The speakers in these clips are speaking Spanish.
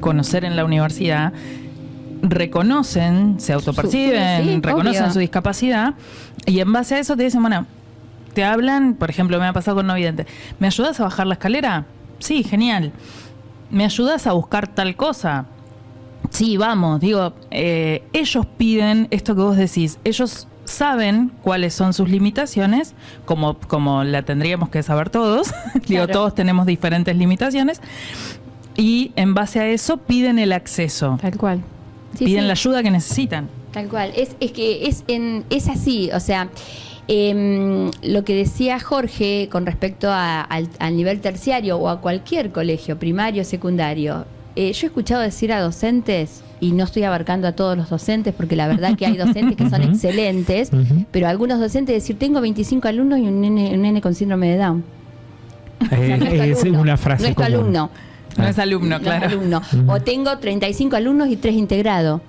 conocer en la universidad, reconocen, se autoperciben, reconocen su discapacidad, y en base a eso te dicen, bueno, te hablan, por ejemplo, me ha pasado con no vidente, ¿me ayudas a bajar la escalera? Sí, genial. ¿Me ayudas a buscar tal cosa? Sí, vamos. Digo, ellos piden esto que vos decís. Ellos saben cuáles son sus limitaciones, como la tendríamos que saber todos. Claro. Digo, todos tenemos diferentes limitaciones. Y en base a eso piden el acceso. Tal cual. Sí, piden la ayuda que necesitan. Tal cual. Es así, o sea... lo que decía Jorge con respecto al nivel terciario o a cualquier colegio, primario, secundario, yo he escuchado decir a docentes, y no estoy abarcando a todos los docentes porque la verdad que hay docentes que son excelentes, pero algunos docentes decir, tengo 25 alumnos y un nene con síndrome de Down. O sea, es una frase no es tu común. alumno. No es alumno, claro. No es alumno. O tengo 35 alumnos y 3 integrados.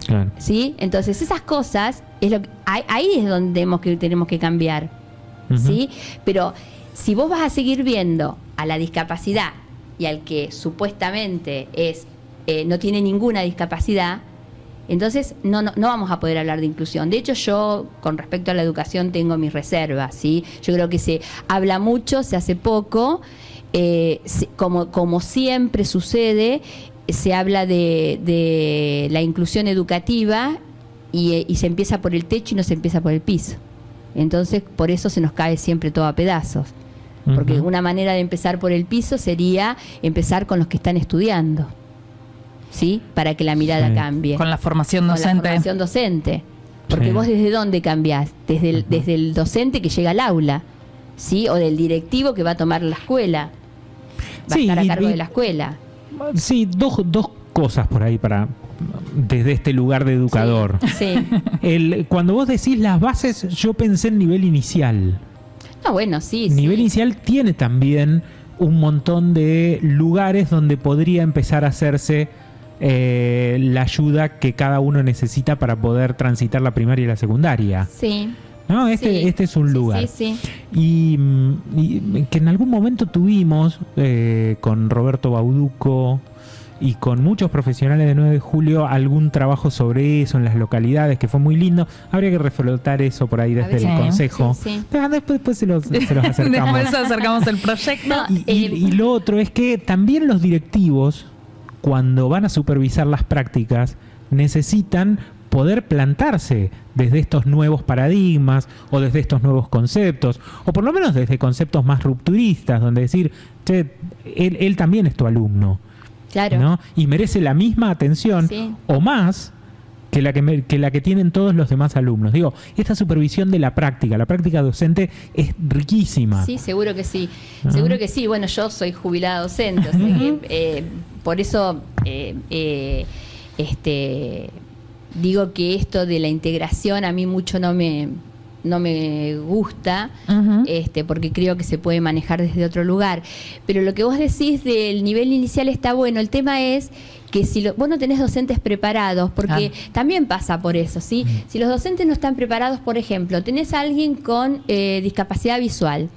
Claro. ¿Sí? Entonces esas cosas es lo que, ahí es donde tenemos que cambiar. ¿Sí? Pero si vos vas a seguir viendo a la discapacidad y al que supuestamente no tiene ninguna discapacidad, entonces no vamos a poder hablar de inclusión. De hecho, yo con respecto a la educación tengo mis reservas, ¿sí? Yo creo que se habla mucho, se hace poco, como siempre sucede. Se habla de la inclusión educativa y se empieza por el techo y no se empieza por el piso. Entonces, por eso se nos cae siempre todo a pedazos. Porque una manera de empezar por el piso sería empezar con los que están estudiando, ¿sí? Para que la mirada cambie. Con la formación docente. Con la formación docente. Porque vos ¿desde dónde cambiás? Desde el docente que llega al aula, ¿sí? O del directivo que va a tomar la escuela. Va a estar a cargo de la escuela. Sí, dos cosas por ahí desde este lugar de educador. Sí. Cuando vos decís las bases, yo pensé en nivel inicial. No, bueno, sí. Nivel inicial tiene también un montón de lugares donde podría empezar a hacerse la ayuda que cada uno necesita para poder transitar la primaria y la secundaria. Sí. ¿No? Este es un lugar. Sí. Y que en algún momento tuvimos con Roberto Bauduco y con muchos profesionales de 9 de julio algún trabajo sobre eso en las localidades, que fue muy lindo. Habría que reflotar eso por ahí desde el consejo. Sí. Después se los acercamos. Después acercamos el proyecto. Y lo otro es que también los directivos, cuando van a supervisar las prácticas, necesitan poder plantarse desde estos nuevos paradigmas o desde estos nuevos conceptos, o por lo menos desde conceptos más rupturistas, donde decir, che, él también es tu alumno, claro, ¿no? Y merece la misma atención o más que la que tienen todos los demás alumnos. Digo, esta supervisión de la práctica docente es riquísima. Sí, seguro que sí. Seguro que sí. Bueno, yo soy jubilada docente, o sea que, por eso digo que esto de la integración a mí mucho no me gusta, porque creo que se puede manejar desde otro lugar. Pero lo que vos decís del nivel inicial está bueno. El tema es que si vos no tenés docentes preparados, porque también pasa por eso, ¿sí? Si los docentes no están preparados, por ejemplo, tenés a alguien con discapacidad visual,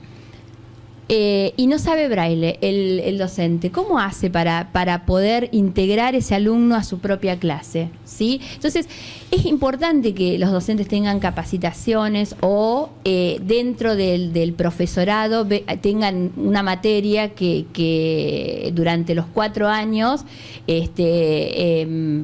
y no sabe braille el docente, ¿cómo hace para poder integrar ese alumno a su propia clase? ¿Sí? Entonces, es importante que los docentes tengan capacitaciones o dentro del profesorado tengan una materia que durante los 4 años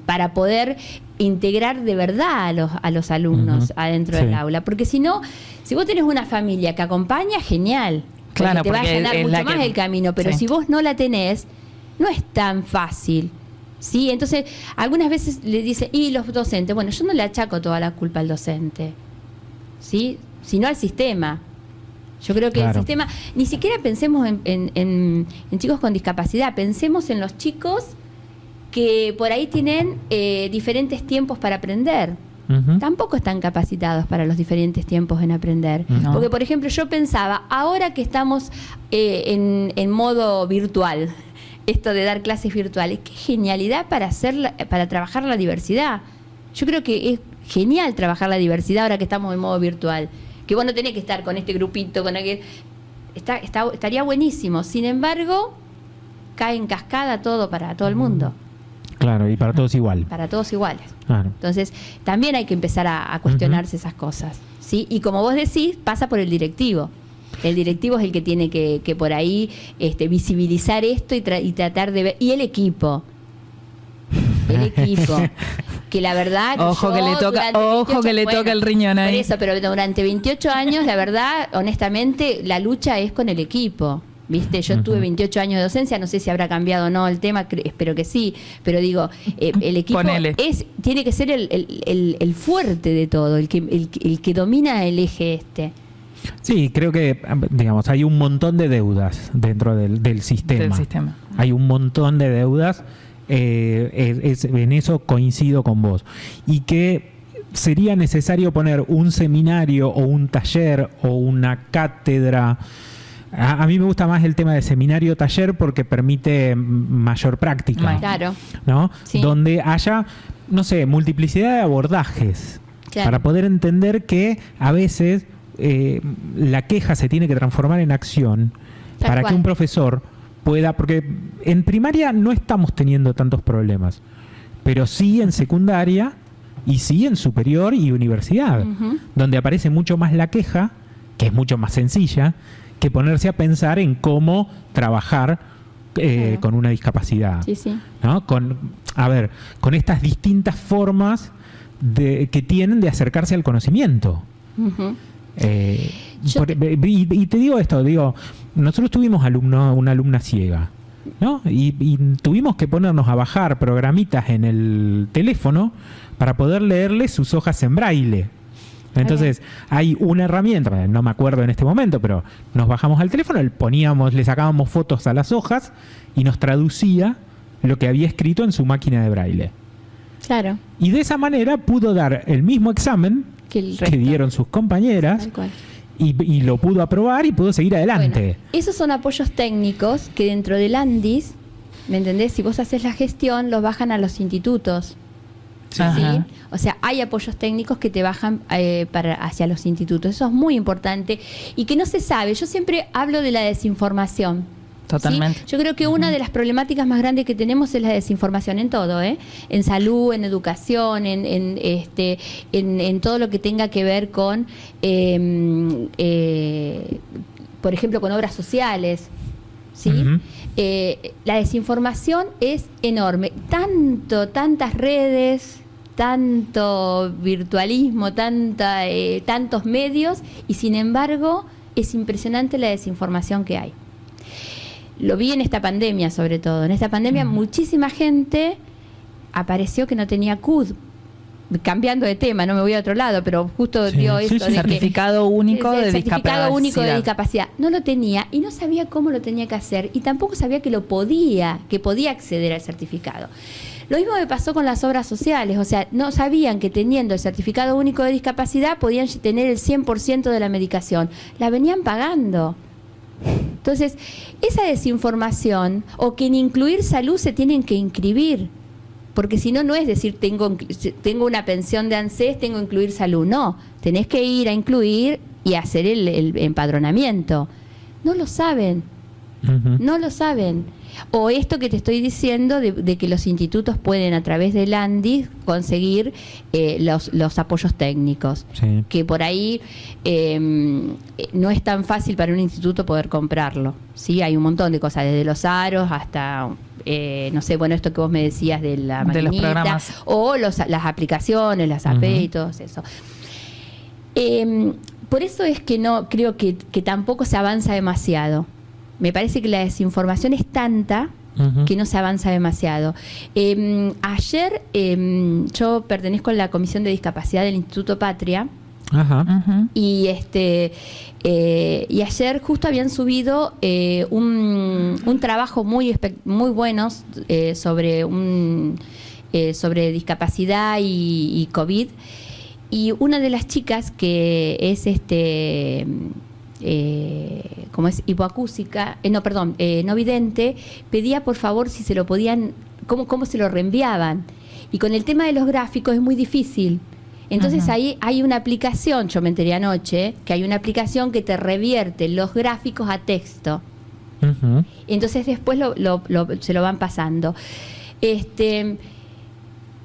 para poder integrar de verdad a los alumnos adentro del aula. Porque si no, si vos tenés una familia que acompaña, genial. Claro, te va a llenar mucho más el camino, pero si vos no la tenés, no es tan fácil, ¿sí? Entonces, algunas veces le dicen, y los docentes, bueno, yo no le achaco toda la culpa al docente, ¿sí? Sino al sistema. Yo creo que el sistema, ni siquiera pensemos en chicos con discapacidad, pensemos en los chicos que por ahí tienen diferentes tiempos para aprender. Tampoco están capacitados para los diferentes tiempos en aprender. Porque, por ejemplo, yo pensaba, ahora que estamos en modo virtual, esto de dar clases virtuales, qué genialidad para trabajar la diversidad. Yo creo que es genial trabajar la diversidad ahora que estamos en modo virtual. Que vos no tenés que estar con este grupito, con aquel... Estaría buenísimo. Sin embargo, cae en cascada todo para todo el mundo. Claro, y para todos igual. Para todos iguales. Claro. Entonces, también hay que empezar a cuestionarse esas cosas, ¿sí? Y como vos decís, pasa por el directivo. El directivo es el que tiene que por ahí visibilizar esto y tratar de ver. Y el equipo. El equipo. Que la verdad que ojo que le toca el riñón ahí. Por eso, pero durante 28 años, la verdad, honestamente, la lucha es con el equipo. ¿Viste? Yo tuve 28 años de docencia, no sé si habrá cambiado o no el tema, espero que sí, pero digo, el equipo tiene que ser el fuerte de todo, el que domina el eje Sí, creo que, digamos, hay un montón de deudas dentro del sistema. Hay un montón de deudas, en eso coincido con vos. Y que sería necesario poner un seminario o un taller o una cátedra. A mí me gusta más el tema de seminario-taller porque permite mayor práctica. Claro. ¿No? Sí. Donde haya, no sé, multiplicidad de abordajes. Claro. Para poder entender que a veces la queja se tiene que transformar en acción para que un profesor pueda, porque en primaria no estamos teniendo tantos problemas, pero sí en secundaria y sí en superior y universidad, donde aparece mucho más la queja, que es mucho más sencilla que ponerse a pensar en cómo trabajar con una discapacidad. Sí, sí. ¿No? Con estas distintas formas que tienen de acercarse al conocimiento. Y te digo esto, nosotros tuvimos una alumna ciega, ¿no? Y tuvimos que ponernos a bajar programitas en el teléfono para poder leerle sus hojas en braille. Entonces, hay una herramienta, no me acuerdo en este momento, pero nos bajamos al teléfono, le sacábamos fotos a las hojas y nos traducía lo que había escrito en su máquina de braille. Claro. Y de esa manera pudo dar el mismo examen que dieron sus compañeras. Tal cual. Y lo pudo aprobar y pudo seguir adelante. Bueno, esos son apoyos técnicos que dentro del ANDIS, ¿me entendés? Si vos haces la gestión, los bajan a los institutos. ¿Sí? O sea, hay apoyos técnicos que te bajan hacia los institutos. Eso es muy importante y que no se sabe. Yo siempre hablo de la desinformación. Totalmente. ¿Sí? Yo creo que una de las problemáticas más grandes que tenemos es la desinformación en todo, en salud, en educación, en todo lo que tenga que ver con, por ejemplo, con obras sociales. ¿Sí? La desinformación es enorme. Tantas redes, tanto virtualismo, tantos medios, y sin embargo es impresionante la desinformación que hay. Lo vi en esta pandemia, sobre todo. En esta pandemia muchísima gente apareció que no tenía CUD. Cambiando de tema, no me voy a otro lado, pero justo dio esto de certificado único de discapacidad. No lo tenía y no sabía cómo lo tenía que hacer y tampoco sabía que podía acceder al certificado. Lo mismo me pasó con las obras sociales, o sea, no sabían que teniendo el certificado único de discapacidad podían tener el 100% de la medicación. La venían pagando. Entonces, esa desinformación, o que en incluir salud se tienen que inscribir, porque si no, no es decir tengo una pensión de ANSES, tengo que incluir salud. No, tenés que ir a incluir y hacer el empadronamiento. No lo saben, no lo saben. O esto que te estoy diciendo de que los institutos pueden a través del ANDIS conseguir los apoyos técnicos, que por ahí no es tan fácil para un instituto poder comprarlo. ¿Sí? Hay un montón de cosas, desde los aros hasta... no sé, bueno, esto que vos me decías de la maquinita, o las aplicaciones, las AP y todo eso. Por eso es que no creo que tampoco se avanza demasiado. Me parece que la desinformación es tanta que no se avanza demasiado. Ayer yo pertenezco a la Comisión de Discapacidad del Instituto Patria. Y ayer justo habían subido un trabajo muy bueno sobre discapacidad y COVID, y una de las chicas que es como es hipoacúsica, no vidente, pedía por favor si se lo podían, cómo se lo reenviaban, y con el tema de los gráficos es muy difícil. Entonces ahí hay una aplicación, yo me enteré anoche, que hay una aplicación que te revierte los gráficos a texto. Ujú. Entonces después se lo van pasando.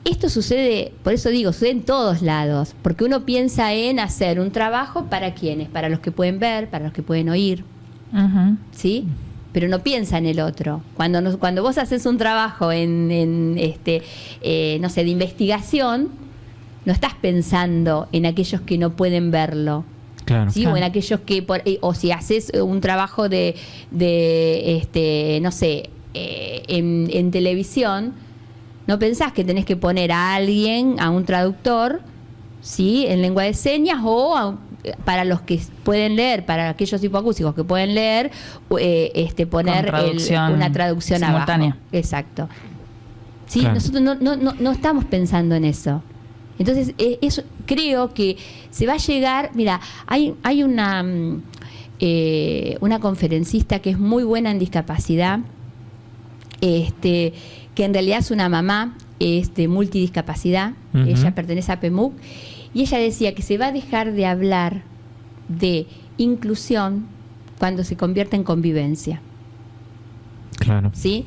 Esto sucede, por eso digo, sucede en todos lados, porque uno piensa en hacer un trabajo para ¿quiénes? Para los que pueden ver, para los que pueden oír, Ujú. ¿sí? Pero no piensa en el otro. Cuando vos haces un trabajo no sé, de investigación, no estás pensando en aquellos que no pueden verlo. Claro. ¿Sí? Claro. O en aquellos que o si haces un trabajo de no sé, en televisión, no pensás que tenés que poner a alguien, a un traductor, ¿sí? En lengua de señas para los que pueden leer, para aquellos hipoacúsicos que pueden leer, poner una traducción simultánea. abajo. Exacto. ¿Sí? Claro. Nosotros no estamos pensando en eso. Entonces, eso creo que se va a llegar. Mira, hay una conferencista que es muy buena en discapacidad, que en realidad es una mamá de multidiscapacidad. Ujú. Ella pertenece a PEMUC, y ella decía que se va a dejar de hablar de inclusión cuando se convierte en convivencia. Claro. ¿Sí?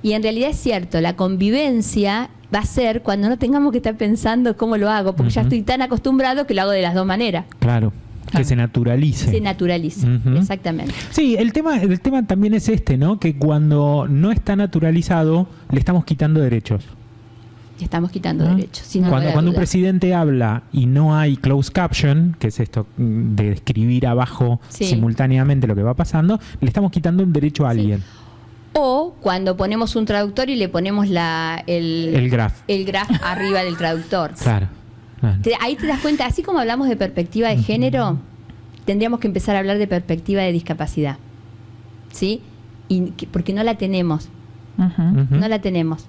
Y en realidad es cierto, la convivencia va a ser cuando no tengamos que estar pensando cómo lo hago, porque ya Ujú. estoy tan acostumbrado que lo hago de las dos maneras. Claro. Que Claro. se naturalice. Se naturaliza, Ujú. exactamente. Sí, el tema también es ¿no? Que cuando no está naturalizado, le estamos quitando derechos. Y estamos quitando ¿No? derechos. Sin lugar Cuando a un dudas. presidente habla y no hay closed caption, que es esto de escribir abajo Sí. simultáneamente lo que va pasando, le estamos quitando un derecho a Sí. alguien. O cuando ponemos un traductor y le ponemos El graph. el graph arriba del traductor. Claro. Claro. Ahí te das cuenta, así como hablamos de perspectiva de género, tendríamos que empezar a hablar de perspectiva de discapacidad. ¿Sí? Porque no la tenemos. Ujú. Ujú. No la tenemos.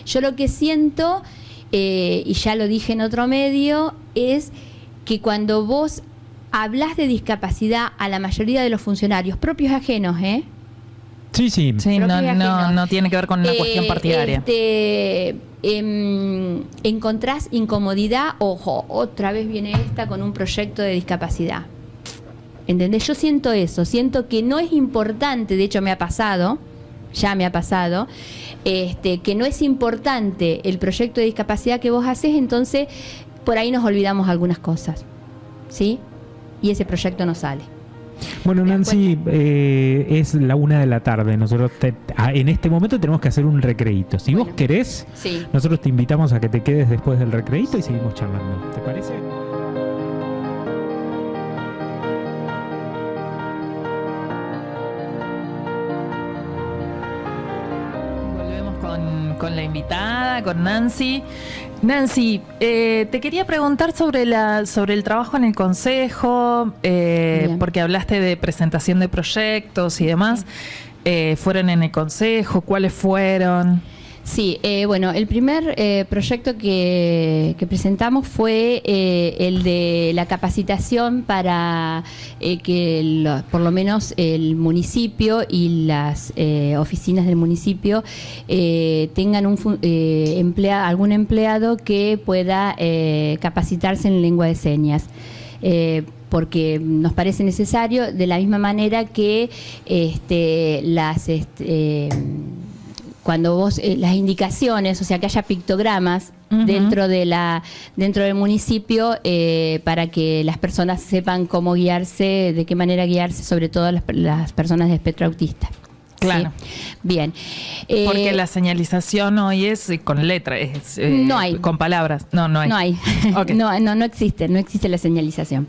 Yo lo que siento, y ya lo dije en otro medio, es que cuando vos hablas de discapacidad a la mayoría de los funcionarios, propios y ajenos, Sí, sí. Sí, Propio y no ajeno. tiene que ver con una cuestión partidaria. Encontrás incomodidad, ojo, otra vez viene esta con un proyecto de discapacidad. ¿Entendés? Yo siento eso, siento que no es importante, de hecho ya me ha pasado, que no es importante el proyecto de discapacidad que vos haces, entonces por ahí nos olvidamos algunas cosas, ¿sí? Y ese proyecto no sale. Bueno, ¿Te das Nancy, es la 1:00 p.m. Nosotros en este momento tenemos que hacer un recreíto. Si vos Bueno. querés, Sí. nosotros te invitamos a que te quedes después del recreíto y seguimos charlando. ¿Te parece? Volvemos con la invitada, con Nancy. Nancy, te quería preguntar sobre el trabajo en el consejo, Bien. porque hablaste de presentación de proyectos y demás. ¿Fueron en el consejo? ¿Cuáles fueron? Sí, bueno, el primer proyecto que presentamos fue el de la capacitación para que por lo menos el municipio y las oficinas del municipio tengan algún empleado que pueda capacitarse en lengua de señas. Porque nos parece necesario, de la misma manera que cuando vos las indicaciones, o sea, que haya pictogramas Ujú. dentro del municipio para que las personas sepan cómo guiarse, de qué manera guiarse, sobre todo las personas de espectro autista. Claro. ¿Sí? Bien. Porque la señalización hoy es con letras, no hay. con palabras. No hay. No hay. Ok. no existe la señalización.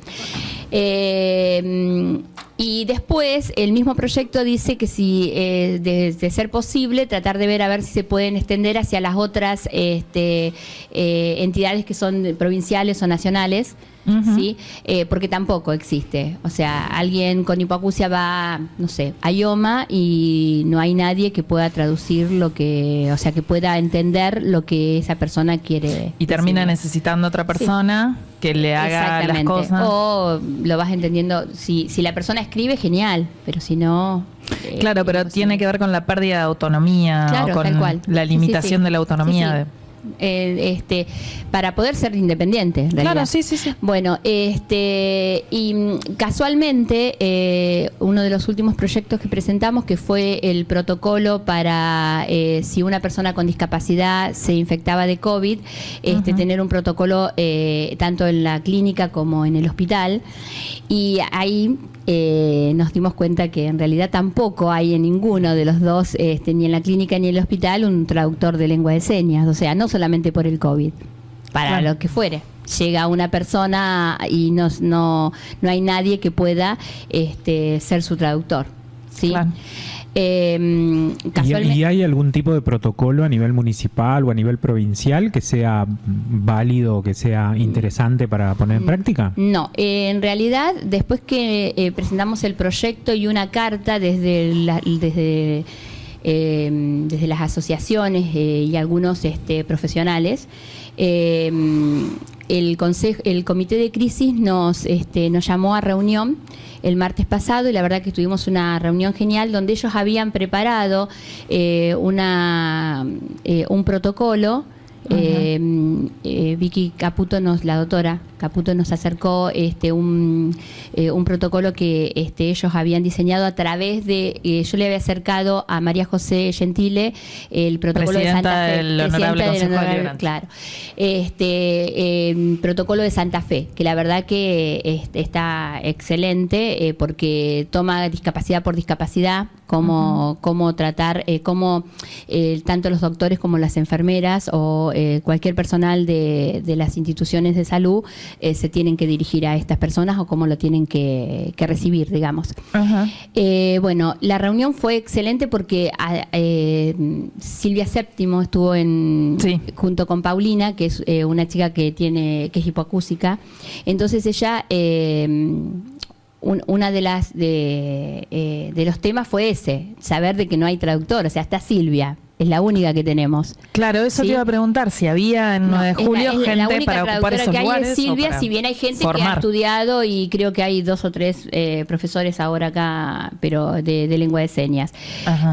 Y después el mismo proyecto dice que si de ser posible tratar de ver a ver si se pueden extender hacia las otras entidades que son provinciales o nacionales. Ujú. ¿Sí? Porque tampoco existe. O sea, alguien con hipoacusia va, no sé, a IOMA y no hay nadie que pueda traducir o sea, que pueda entender lo que esa persona quiere. Y termina decir. necesitando otra persona que le haga las Exactamente. cosas. O lo vas entendiendo. Si la persona escribe, genial, pero si no. Claro, pero imposible. tiene que ver con la pérdida de autonomía, Claro, o con tal cual. la Sí, limitación sí. de la autonomía. Sí, sí. de- para poder ser independiente, en realidad. Claro, sí. Bueno, y casualmente uno de los últimos proyectos que presentamos, que fue el protocolo para si una persona con discapacidad se infectaba de COVID, tener un protocolo tanto en la clínica como en el hospital, y ahí nos dimos cuenta que en realidad tampoco hay en ninguno de los dos, ni en la clínica ni en el hospital, un traductor de lengua de señas, o sea, no solamente por el COVID, para lo que fuere. Llega una persona y no hay nadie que pueda ser su traductor, ¿sí? Claro. ¿Y hay algún tipo de protocolo a nivel municipal o a nivel provincial que sea válido, que sea interesante para poner en práctica? No, en realidad después que presentamos el proyecto y una carta desde las asociaciones y algunos profesionales, el comité de crisis nos llamó a reunión el martes pasado, y la verdad que tuvimos una reunión genial donde ellos habían preparado un protocolo. Vicky Caputo, la doctora Caputo, nos acercó un protocolo que ellos habían diseñado a través de, yo le había acercado a María José Gentile el protocolo de Santa Fe, claro, protocolo de Santa Fe, que la verdad que está excelente, porque toma discapacidad por discapacidad, cómo tratar, tanto los doctores como las enfermeras o cualquier personal de las instituciones de salud se tienen que dirigir a estas personas o cómo lo tienen que recibir, digamos. Bueno, la reunión fue excelente porque Silvia Séptimo estuvo junto con Paulina, que es una chica que es hipoacúsica. Entonces ella, una de los temas fue ese, saber de que no hay traductor, o sea, está Silvia. Es la única que tenemos. Claro, eso te iba a preguntar, si había en 9 de julio gente para ocupar esos que lugares. Hay es Silvia, si bien hay gente que ha estudiado, y creo que hay 2 o 3 profesores ahora acá, pero de lengua de señas.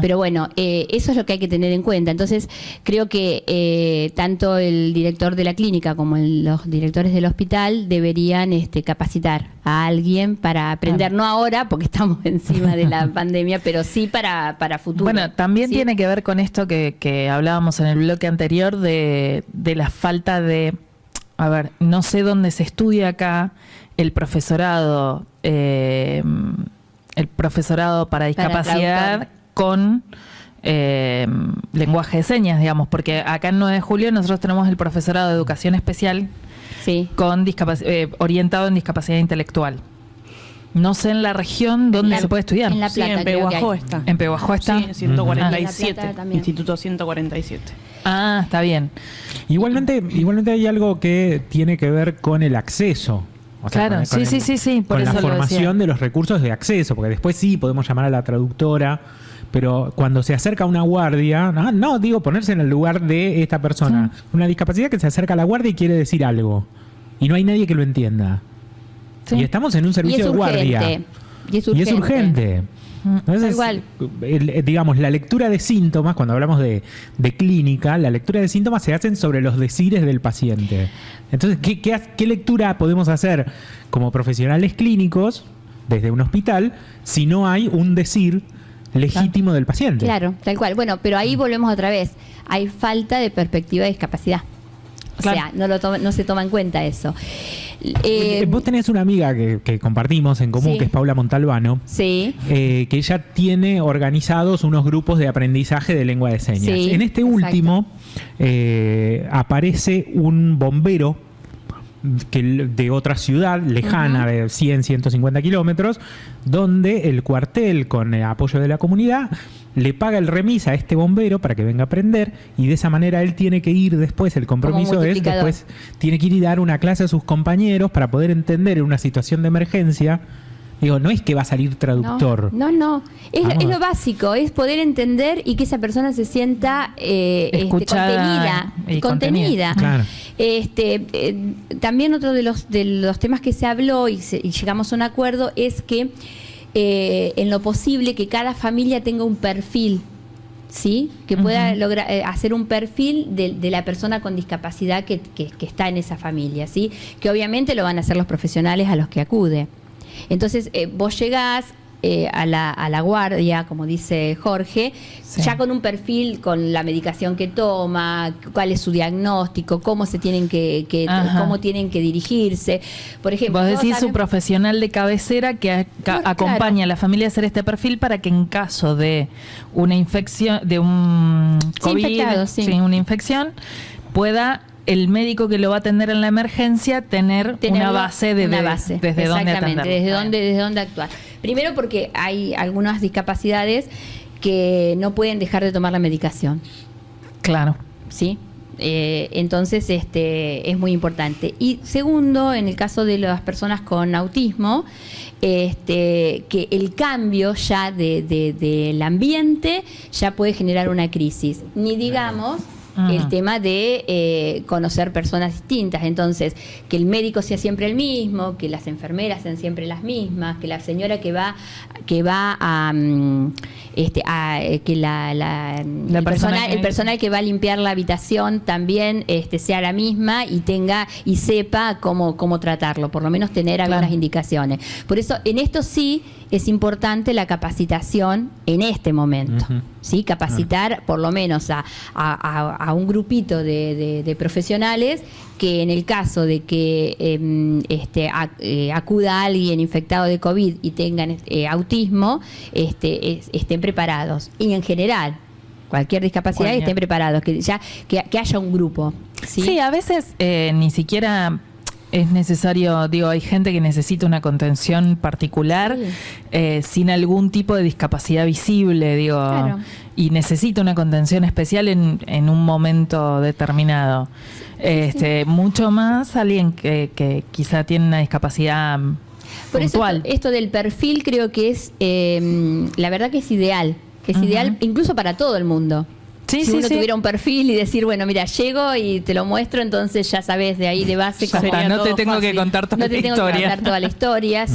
Pero bueno, eso es lo que hay que tener en cuenta. Entonces, creo que tanto el director de la clínica como los directores del hospital deberían capacitar a alguien para aprender, no ahora, porque estamos encima de la pandemia, pero sí para futuro. Bueno, también tiene que ver con esto que hablábamos en el bloque anterior de la falta de, no sé dónde se estudia acá el profesorado para discapacidad con lenguaje de señas, digamos, porque acá en 9 de julio nosotros tenemos el profesorado de educación especial con orientado en discapacidad intelectual. No sé en la región dónde se puede estudiar. En La Plata, en Pehuajó está. ¿En Pehuajó está? Sí, en 147, En La Plata también. Instituto 147. Ah, está bien. Igualmente hay algo que tiene que ver con el acceso. O sea, Claro, sí, por con eso la lo formación decía. de los recursos de acceso, porque después sí podemos llamar a la traductora, pero cuando se acerca una guardia, ponerse en el lugar de esta persona, una discapacidad que se acerca a la guardia y quiere decir algo, y no hay nadie que lo entienda. Sí. Y estamos en un servicio de guardia. Y es urgente. Entonces, Igual. Digamos, la lectura de síntomas, cuando hablamos de clínica, la lectura de síntomas se hacen sobre los decires del paciente. Entonces, ¿qué lectura podemos hacer como profesionales clínicos desde un hospital si no hay un decir legítimo del paciente? Claro, tal cual. Bueno, pero ahí volvemos otra vez. Hay falta de perspectiva de discapacidad. O sea, no se toma en cuenta eso. Vos tenés una amiga que compartimos en común, que es Paula Montalbano, que ella tiene organizados unos grupos de aprendizaje de lengua de señas. En este último aparece un bombero de otra ciudad lejana, de 100, 150 kilómetros, donde el cuartel, con el apoyo de la comunidad, le paga el remis a este bombero para que venga a aprender, y de esa manera él tiene que ir después, el compromiso es después, tiene que ir y dar una clase a sus compañeros para poder entender en una situación de emergencia. Digo, no es que va a salir traductor. No. Es lo básico, es poder entender y que esa persona se sienta escuchada y contenida. Claro. También otro de los temas que se habló y llegamos a un acuerdo es que en lo posible que cada familia tenga un perfil, ¿sí? Que pueda lograr hacer un perfil de la persona con discapacidad que está en esa familia, ¿sí? Que obviamente lo van a hacer los profesionales a los que acude. Entonces, vos llegás a la guardia, como dice Jorge, ya con un perfil, con la medicación que toma, cuál es su diagnóstico, cómo se tienen cómo tienen que dirigirse. Por ejemplo, vos decís su profesional de cabecera que acompaña a la familia a hacer este perfil para que en caso de una infección, de un COVID, una infección, pueda el médico que lo va a atender en la emergencia tener una base desde dónde atender. Desde dónde actuar. Primero porque hay algunas discapacidades que no pueden dejar de tomar la medicación. Claro. ¿Sí? Entonces es muy importante. Y segundo, en el caso de las personas con autismo, que el cambio ya del ambiente ya puede generar una crisis. Ni digamos el tema de conocer personas distintas. Entonces, que el médico sea siempre el mismo, que las enfermeras sean siempre las mismas, que la señora que va a que el personal que va a limpiar la habitación también sea la misma y tenga y sepa cómo tratarlo, por lo menos tener algunas indicaciones. Por eso, en esto sí es importante la capacitación en este momento. ¿Sí? Capacitar por lo menos a un grupito de profesionales que en el caso de que acuda alguien infectado de COVID y tengan autismo, estén preparados. Y en general, cualquier discapacidad, estén preparados, que haya un grupo. Sí, a veces ni siquiera es necesario, hay gente que necesita una contención particular sin algún tipo de discapacidad visible, y necesita una contención especial en un momento determinado. Mucho más alguien que quizá tiene una discapacidad puntual. Por eso esto del perfil creo que es, la verdad que es ideal. Es ideal incluso para todo el mundo. Si uno tuviera un perfil y decir, bueno, mira, llego y te lo muestro, entonces ya sabes de ahí de base cómo no te tengo que contar toda la historia. No te tengo que contar toda la historia,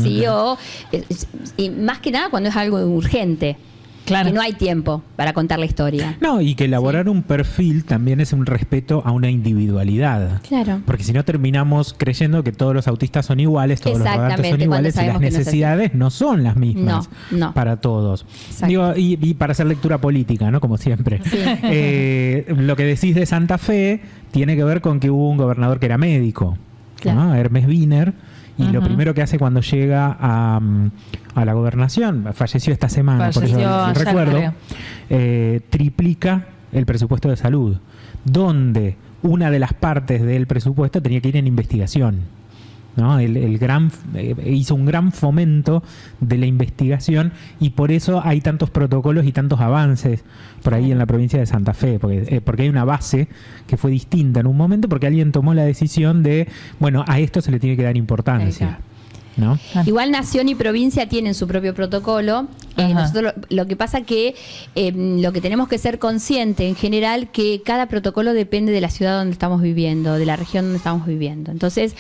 y más que nada cuando es algo urgente. Claro. Que no hay tiempo para contar la historia. No, y que elaborar un perfil también es un respeto a una individualidad. Claro. Porque si no terminamos creyendo que todos los autistas son iguales, todos los rodantes son iguales y las necesidades no son las mismas para todos. Y para hacer lectura política, ¿no? Como siempre. Sí. Lo que decís de Santa Fe tiene que ver con que hubo un gobernador que era médico, ¿no? Hermes Wiener. Y lo primero que hace cuando llega a la gobernación, falleció esta semana, por eso recuerdo, triplica el presupuesto de salud, donde una de las partes del presupuesto tenía que ir en investigación. ¿No? Hizo un gran fomento de la investigación y por eso hay tantos protocolos y tantos avances por ahí en la provincia de Santa Fe, porque hay una base que fue distinta en un momento porque alguien tomó la decisión de, bueno, a esto se le tiene que dar importancia. ¿No? Igual nación y provincia tienen su propio protocolo. Nosotros lo que pasa que lo que tenemos que ser conscientes en general que cada protocolo depende de la ciudad donde estamos viviendo, de la región donde estamos viviendo. Entonces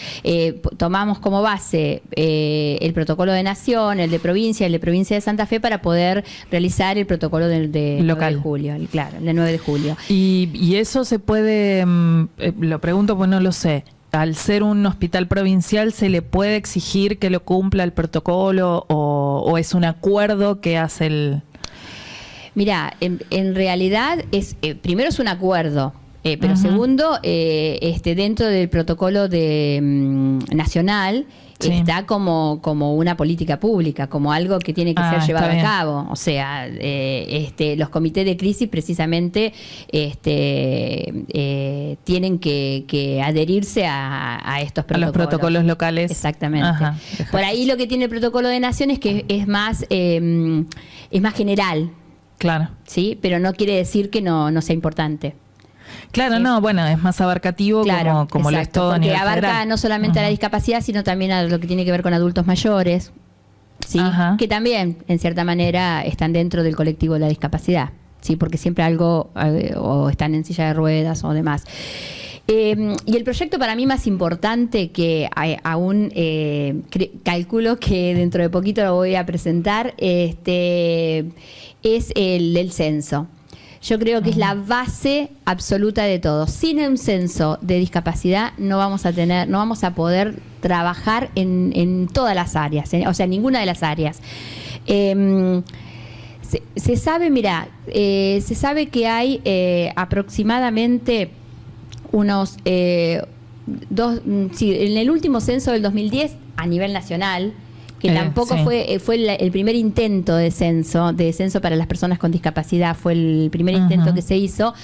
tomamos como base el protocolo de nación, el de provincia de Santa Fe para poder realizar el protocolo de local. 9 de julio, el 9 de julio. Y eso se puede, lo pregunto pues no lo sé. Al ser un hospital provincial, ¿se le puede exigir que lo cumpla el protocolo o es un acuerdo que hace el...? Mira, en realidad primero es un acuerdo, pero segundo, dentro del protocolo nacional está como una política pública, como algo que tiene que ser llevado a cabo. O sea, los comités de crisis precisamente tienen que adherirse a estos protocolos. A los protocolos locales. Exactamente. Por ahí lo que tiene el protocolo de nación es que es más general. Claro. ¿Sí? Pero no quiere decir que no sea importante. Claro, es más abarcativo como lo es todo a nivel federal. Porque abarca no solamente a la discapacidad, sino también a lo que tiene que ver con adultos mayores, ¿sí? Que también, en cierta manera, están dentro del colectivo de la discapacidad, ¿sí? Porque siempre o están en silla de ruedas o demás. Y el proyecto para mí más importante que aún calculo que dentro de poquito lo voy a presentar, es el del censo. Yo creo que es la base absoluta de todo. Sin un censo de discapacidad no vamos a poder trabajar en todas las áreas, o sea, en ninguna de las áreas. Se sabe, se sabe que hay aproximadamente unos en el último censo del 2010 a nivel nacional, que tampoco fue el primer intento de censo para las personas con discapacidad, fue el primer intento que se hizo.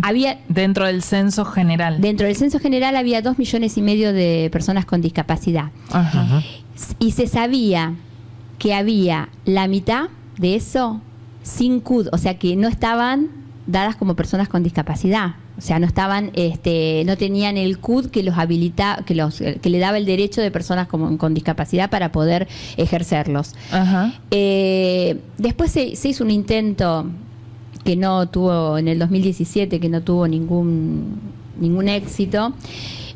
Había dentro del censo general. Dentro del censo general había 2,5 millones de personas con discapacidad. Ajá. Y se sabía que había la mitad de eso sin CUD, o sea que no estaban dadas como personas con discapacidad. O sea, no estaban, no tenían el CUD que los habilita, que le daba el derecho de personas con discapacidad para poder ejercerlos. Ajá. Después se hizo un intento que no tuvo, en el 2017, que no tuvo ningún éxito.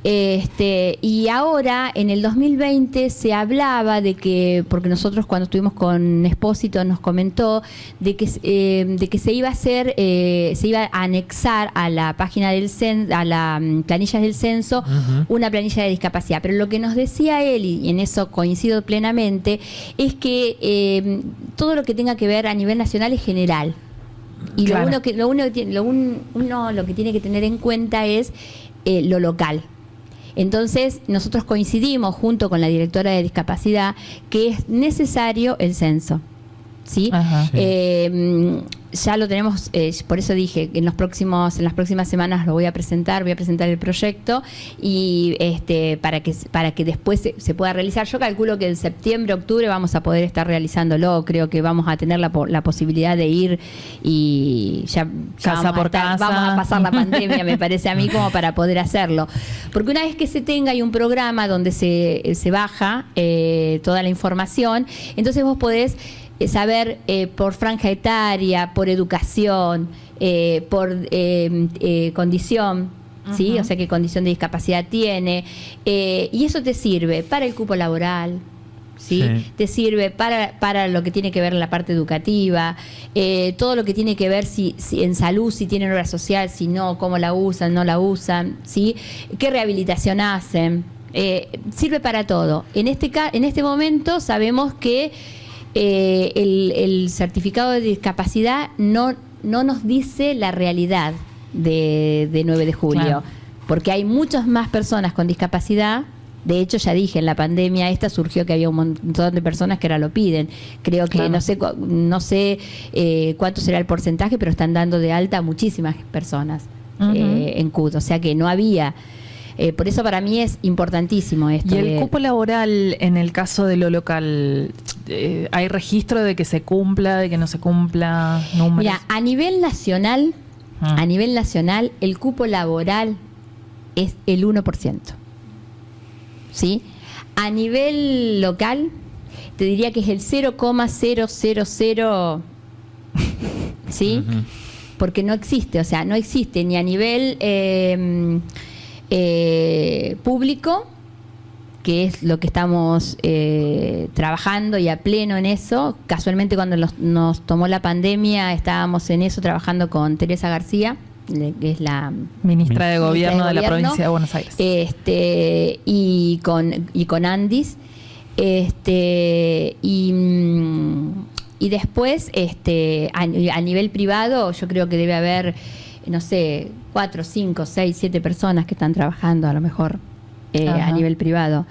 Y ahora, en el 2020, se hablaba de que, porque nosotros cuando estuvimos con Expósito nos comentó de que se iba a hacer, se iba a anexar a la página del censo, a las planillas del censo, una planilla de discapacidad. Pero lo que nos decía él, y en eso coincido plenamente, es que todo lo que tenga que ver a nivel nacional es general. Y claro. lo que tiene que tener en cuenta es lo local. Entonces, nosotros coincidimos junto con la directora de discapacidad que es necesario el censo. ¿Sí? Ajá. Ya lo tenemos, por eso dije que en las próximas semanas lo voy a presentar el proyecto y para que después se pueda realizar. Yo calculo que en septiembre, octubre vamos a poder estar realizándolo. Creo que vamos a tener la posibilidad de ir y ya casa por casa. Vamos a pasar la pandemia, me parece a mí, como para poder hacerlo. Porque una vez que se tenga, hay un programa donde se baja toda la información, entonces vos podés saber por franja etaria, por educación, por condición, ¿sí? O sea, qué condición de discapacidad tiene. Y eso te sirve para el cupo laboral, ¿sí? Te sirve para lo que tiene que ver en la parte educativa, todo lo que tiene que ver si en salud, si tienen obra social, si no, cómo la usan, no la usan, ¿sí? Qué rehabilitación hacen. Sirve para todo. En este momento sabemos que el certificado de discapacidad no nos dice la realidad de 9 de julio, claro. Porque hay muchas más personas con discapacidad. De hecho, ya dije, en la pandemia surgió que había un montón de personas que ahora lo piden. Creo que claro. no sé cuánto será el porcentaje, pero están dando de alta a muchísimas personas en CUT. O sea que no había. Por eso para mí es importantísimo esto. ¿Y el cupo laboral en el caso de lo local? ¿Hay registro de que se cumpla, de que no se cumpla? ¿Números? Mira, a nivel nacional, el cupo laboral es el 1%. ¿Sí? A nivel local, te diría que es el 0,000, ¿sí? Porque no existe, o sea, no existe ni a nivel público, que es lo que estamos trabajando y a pleno en eso. Casualmente cuando nos tomó la pandemia estábamos en eso trabajando con Teresa García, que es la ministra de Gobierno de la provincia de Buenos Aires, y con Andis, y después a nivel privado yo creo que debe haber, no sé, 4, 5, 6, 7 personas que están trabajando a lo mejor a nivel privado.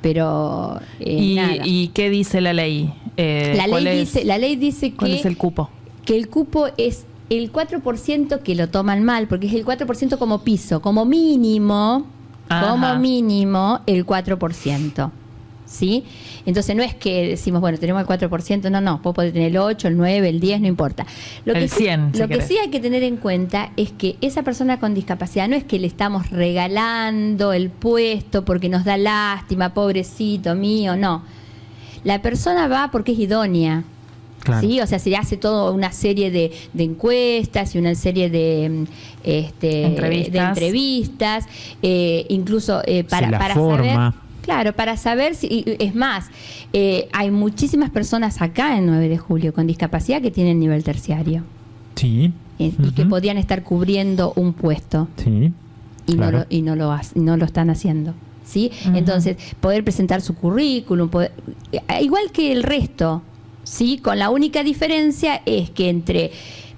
Pero nada. ¿Y qué dice la ley? La ley dice que... ¿Cuál es el cupo? Que el cupo es el 4%, que lo toman mal, porque es el 4% como piso, como mínimo el 4%. ¿Sí? Entonces no es que decimos, bueno, tenemos el 4%, no, vos podés tener el 8, el 9, el 10, no importa. Lo que sí hay que tener en cuenta es que esa persona con discapacidad no es que le estamos regalando el puesto porque nos da lástima, pobrecito mío, no. La persona va porque es idónea. Claro. ¿Sí? O sea, se le hace toda una serie de encuestas y una serie de entrevistas, incluso para saber. Claro, para saber si, es más, hay muchísimas personas acá en 9 de julio con discapacidad que tienen nivel terciario. Sí. y que podían estar cubriendo un puesto. Sí, Y, claro. no lo están haciendo, ¿sí? Entonces, poder presentar su currículum, igual que el resto, ¿sí? Con la única diferencia es que entre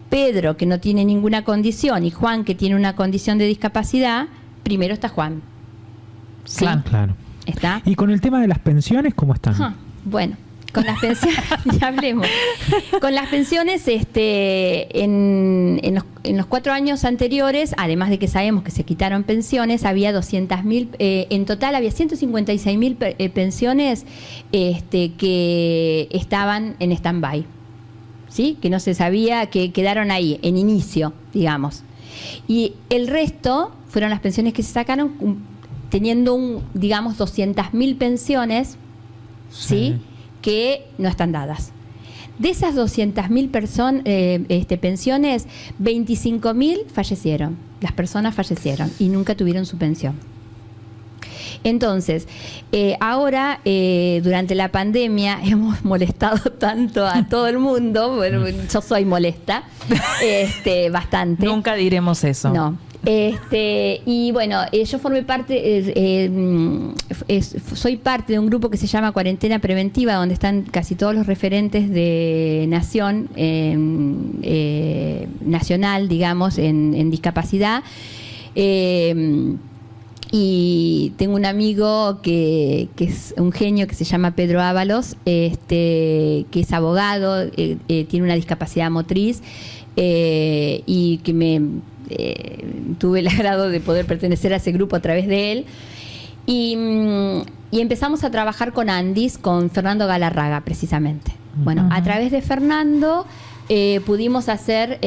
Pedro, que no tiene ninguna condición, y Juan, que tiene una condición de discapacidad, primero está Juan. ¿Sí? Claro. ¿Está? ¿Y con el tema de las pensiones, cómo están? Ajá. Bueno, con las pensiones, ya hablemos. Con las pensiones, en los 4 años anteriores, además de que sabemos que se quitaron pensiones, había 200.000, en total había 156.000 pensiones que estaban en stand-by, ¿sí? Que no se sabía, que quedaron ahí, en inicio, digamos. Y el resto fueron las pensiones que se sacaron, teniendo digamos, 200.000 pensiones, ¿sí? Que no están dadas. De esas 200.000 pensiones, 25.000 fallecieron. Las personas fallecieron y nunca tuvieron su pensión. Entonces, ahora, durante la pandemia, hemos molestado tanto a todo el mundo. Bueno, yo soy molesta, bastante. Nunca diremos eso. No. Y bueno, yo formé parte, soy parte de un grupo que se llama Cuarentena Preventiva, donde están casi todos los referentes de nación, nacional, digamos, en discapacidad. Y tengo un amigo que es un genio, que se llama Pedro Ábalos, que es abogado, tiene una discapacidad motriz, y que tuve el agrado de poder pertenecer a ese grupo a través de él. Y empezamos a trabajar con Andis, con Fernando Galarraga, precisamente. Bueno, a través de Fernando pudimos hacer,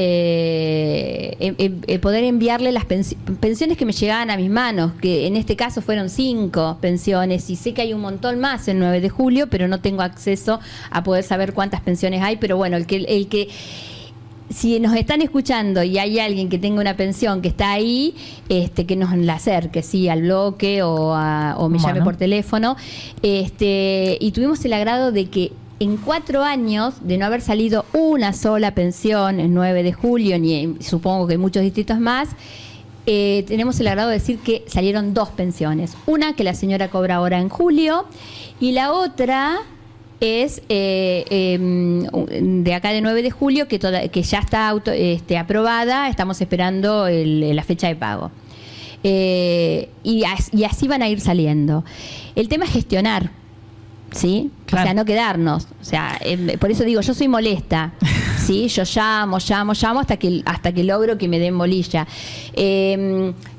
poder enviarle las pensiones que me llegaban a mis manos, que en este caso fueron 5 pensiones, y sé que hay un montón más el 9 de julio, pero no tengo acceso a poder saber cuántas pensiones hay. Pero bueno, el que si nos están escuchando y hay alguien que tenga una pensión que está ahí, que nos la acerque, sí, al bloque o me llame por teléfono. Y tuvimos el agrado de que en 4 años, de no haber salido una sola pensión el 9 de julio, ni supongo que en muchos distritos más, tenemos el agrado de decir que salieron 2 pensiones. Una que la señora cobra ahora en julio, y la otra es de acá de 9 de julio, que ya está aprobada. Estamos esperando la fecha de pago. Y así van a ir saliendo. El tema es gestionar, ¿sí? Claro. O sea, no quedarnos. O sea, por eso digo, yo soy molesta, ¿sí? Yo llamo hasta que logro que me den bolilla.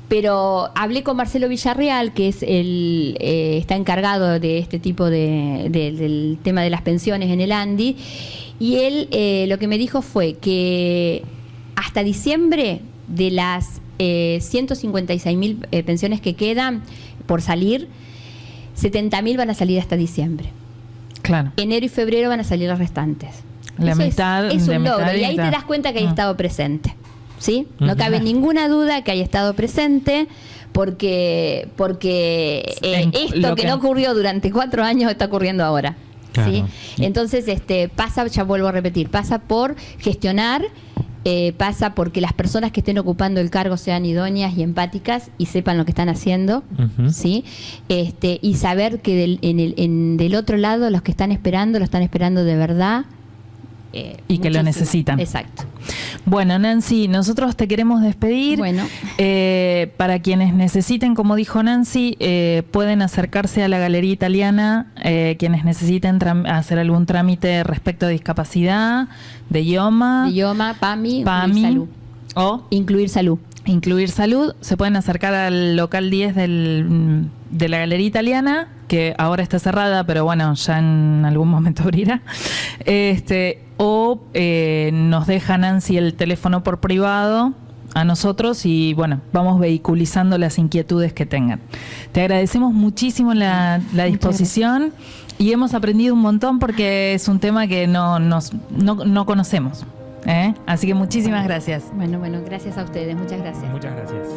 Pero hablé con Marcelo Villarreal, que es está encargado de este tipo del tema de las pensiones en el ANDI, y él lo que me dijo fue que hasta diciembre, de las 156.000 pensiones que quedan por salir, 70.000 van a salir hasta diciembre. Claro. Enero y febrero van a salir las restantes. La mitad es un logro, mitad y ahí te das cuenta que hay estado presente. ¿Sí? No cabe ninguna duda que haya estado presente, porque esto que no ocurrió durante 4 años está ocurriendo ahora. Claro. ¿Sí? Entonces, pasa, ya vuelvo a repetir, pasa por gestionar, pasa porque las personas que estén ocupando el cargo sean idóneas y empáticas y sepan lo que están haciendo, ¿sí? Y saber que del otro lado los que están esperando, lo están esperando de verdad. Y que lo necesitan. Exacto. Bueno, Nancy, nosotros te queremos despedir. Bueno. Para quienes necesiten, como dijo Nancy, pueden acercarse a la Galería Italiana, quienes necesiten hacer algún trámite respecto a discapacidad, de IOMA, PAMI, salud. O Incluir Salud. Incluir Salud. Se pueden acercar al local 10 de la Galería Italiana, que ahora está cerrada, pero bueno, ya en algún momento abrirá. O nos deja Nancy el teléfono por privado a nosotros y bueno, vamos vehiculizando las inquietudes que tengan. Te agradecemos muchísimo la disposición y hemos aprendido un montón porque es un tema que no conocemos. Así que muchísimas gracias. Bueno, gracias a ustedes, muchas gracias. Muchas gracias.